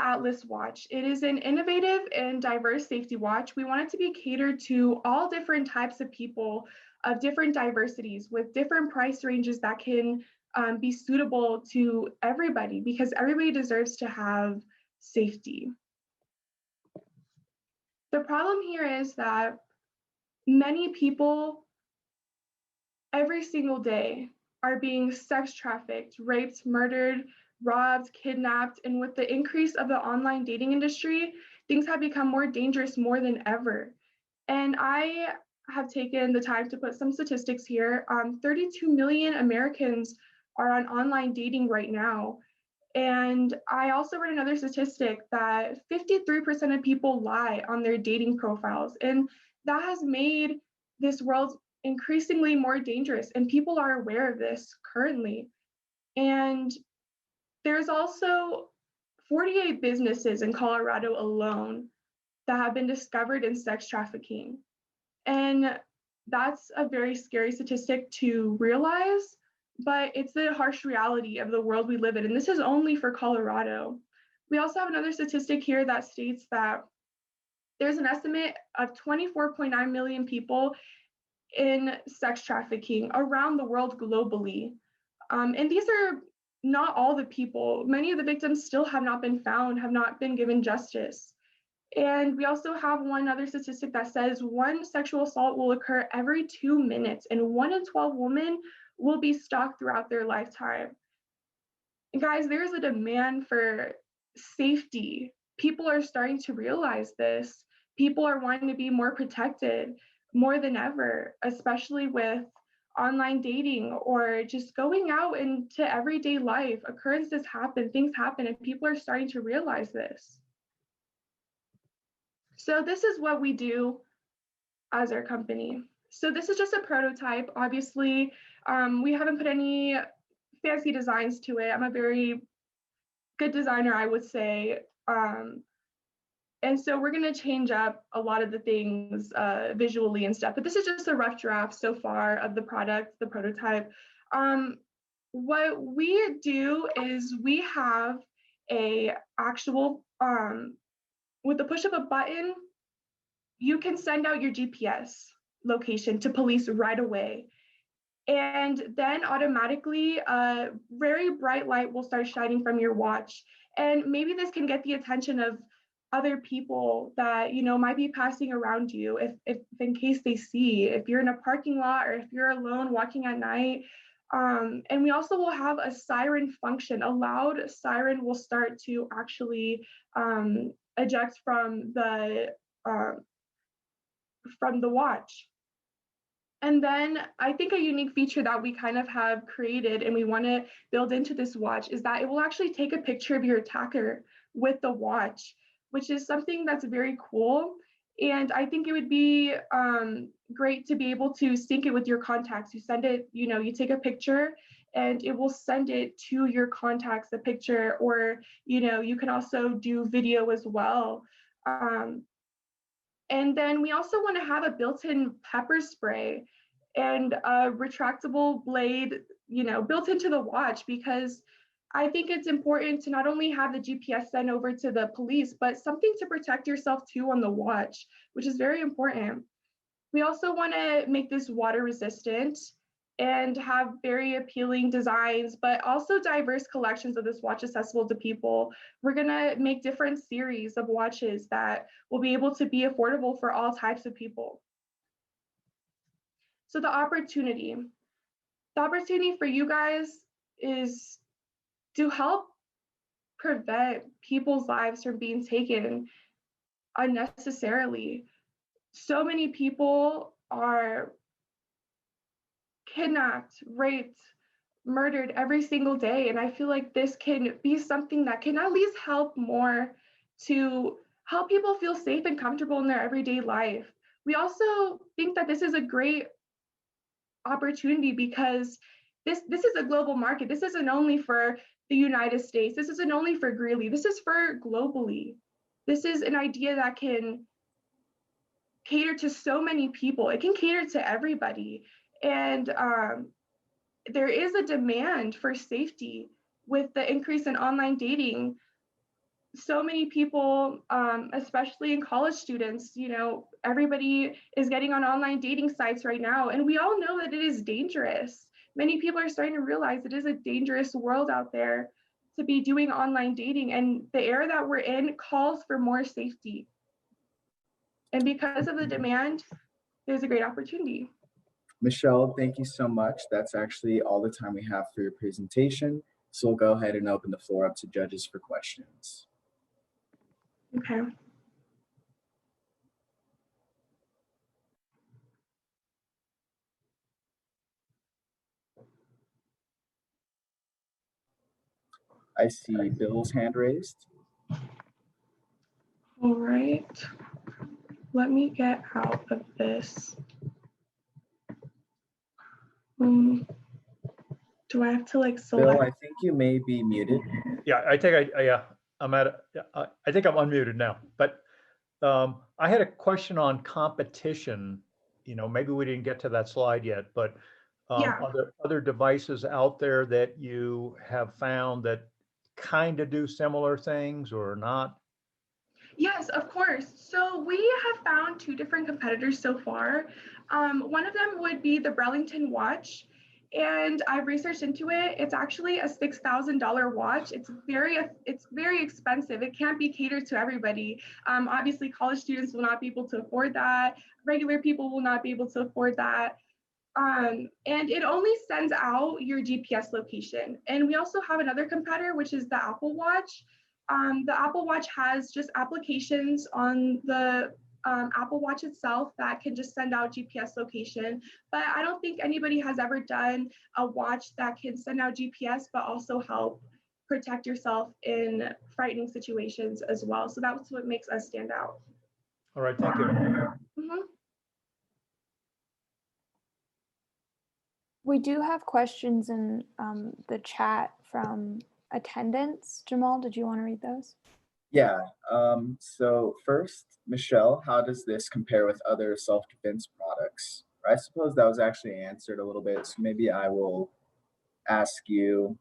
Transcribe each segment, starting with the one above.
Atlas watch. It is an innovative and diverse safety watch. We want it to be catered to all different types of people of different diversities with different price ranges that can be suitable to everybody, because everybody deserves to have safety. The problem here is that many people every single day are being sex trafficked, raped, murdered, robbed, kidnapped, and with the increase of the online dating industry, things have become more dangerous more than ever. And I have taken the time to put some statistics here. 32 million Americans are on online dating right now. And I also read another statistic that 53% of people lie on their dating profiles. And that has made this world increasingly more dangerous. And people are aware of this currently. And there's also 48 businesses in Colorado alone that have been discovered in sex trafficking. And that's a very scary statistic to realize, but it's the harsh reality of the world we live in. And this is only for Colorado. We also have another statistic here that states that there's an estimate of 24.9 million people in sex trafficking around the world globally. And these are not all the people. Many of the victims still have not been found, have not been given justice. And we also have one other statistic that says one sexual assault will occur every 2 minutes, and 1 in 12 women will be stalked throughout their lifetime. And guys, there's a demand for safety. People are starting to realize this. People are wanting to be more protected more than ever, especially with online dating or just going out into everyday life. Occurrences happen, things happen, and people are starting to realize this. So this is what we do as our company. So this is just a prototype. Obviously, we haven't put any fancy designs to it. I'm a very good designer, I would say. And so we're going to change up a lot of the things visually and stuff. But this is just a rough draft so far of the product, the prototype. What we do is we have a actual with the push of a button, you can send out your GPS location to police right away. And then automatically a very bright light will start shining from your watch. And maybe this can get the attention of other people that might be passing around you, if in case they see, if you're in a parking lot or if you're alone walking at night. And we also will have a siren function. A loud siren will start to actually eject from the watch. And then I think a unique feature that we kind of have created and we want to build into this watch is that it will actually take a picture of your attacker with the watch, which is something that's very cool. And I think it would be great to be able to sync it with your contacts. You send it, you take a picture and it will send it to your contacts, the picture, or, you can also do video as well. And then we also want to have a built-in pepper spray and a retractable blade, built into the watch, because I think it's important to not only have the GPS sent over to the police, but something to protect yourself too on the watch, which is very important. We also want to make this water resistant and have very appealing designs, but also diverse collections of this watch accessible to people. We're gonna make different series of watches that will be able to be affordable for all types of people. So the opportunity for you guys is to help prevent people's lives from being taken unnecessarily. So many people are kidnapped, raped, murdered every single day. And I feel like this can be something that can at least help more to help people feel safe and comfortable in their everyday life. We also think that this is a great opportunity because this is a global market. This isn't only for the United States. This isn't only for Greeley. This is for globally. This is an idea that can cater to so many people. It can cater to everybody. And there is a demand for safety with the increase in online dating. so many people, especially in college students, everybody is getting on online dating sites right now, and we all know that it is dangerous. Many people are starting to realize it is a dangerous world out there to be doing online dating, and the era that we're in calls for more safety. And because of the demand, there's a great opportunity. Michelle, thank you so much. That's actually all the time we have for your presentation. So we'll go ahead and open the floor up to judges for questions. Okay. I see Bill's hand raised. All right. Let me get out of this. Do I have to like select? Bill, I think you may be muted. Yeah, I think I'm I think I'm unmuted now. But I had a question on competition. Maybe we didn't get to that slide yet, but Yeah. are there other devices out there that you have found that kind of do similar things or not? Yes, of course. So we have found two different competitors so far. One of them would be the Burlington watch, and I've researched into it. It's actually a $6,000 watch. It's very expensive. It can't be catered to everybody. Obviously, college students will not be able to afford that. Regular people will not be able to afford that. And it only sends out your GPS location. And we also have another competitor, which is the Apple Watch. The Apple Watch has just applications on the Apple Watch itself that can just send out GPS location. But I don't think anybody has ever done a watch that can send out GPS, but also help protect yourself in frightening situations as well. So that's what makes us stand out. All right, thank you. Mm-hmm. We do have questions in the chat from attendants. Jamal, did you want to read those? Yeah. So first, Michelle, how does this compare with other self-defense products? I suppose that was actually answered a little bit. So maybe I will ask you,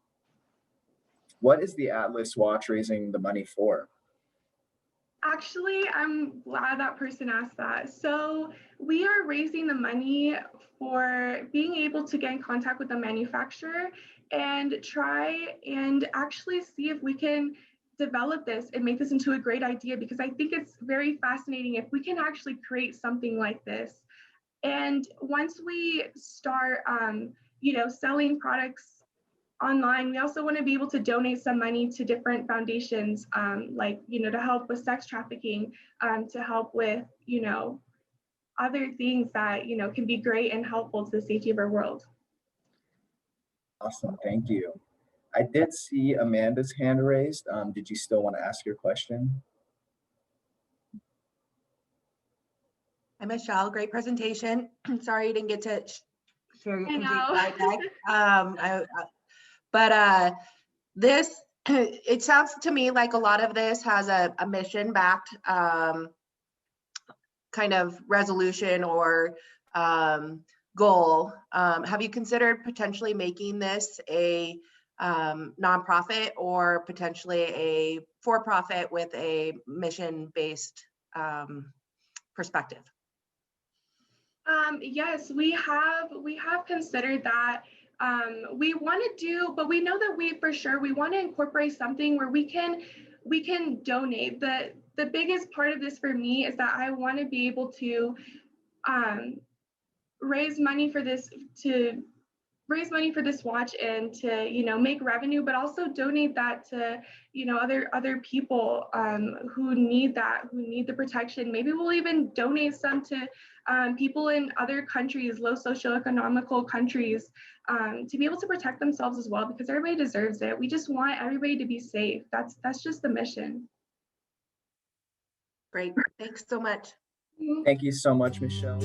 what is the Atlas watch raising the money for? Actually, I'm glad that person asked that. So we are raising the money for being able to get in contact with the manufacturer and try and actually see if we can develop this and make this into a great idea, because I think it's very fascinating if we can actually create something like this. And once we start, selling products online, we also want to be able to donate some money to different foundations, to help with sex trafficking, to help with, other things that, can be great and helpful to the safety of our world. Awesome, thank you. I did see Amanda's hand raised. Did you still want to ask your question? Hi, Michelle, great presentation. Sorry you didn't get to share your complete slide deck. But this, it sounds to me like a lot of this has a mission-backed kind of resolution or goal. Have you considered potentially making this a nonprofit or potentially a for-profit with a mission-based perspective? Yes, we have considered that. We want to do, but we know that we want to incorporate something where we can donate. The biggest part of this for me is that I want to be able to raise money for this watch and to make revenue, but also donate that to other people who need the protection. Maybe we'll even donate some to people in other countries, low socioeconomical countries, to be able to protect themselves as well, because everybody deserves it. We just want everybody to be safe. That's just the mission. Great, thanks so much. Thank you so much, Michelle.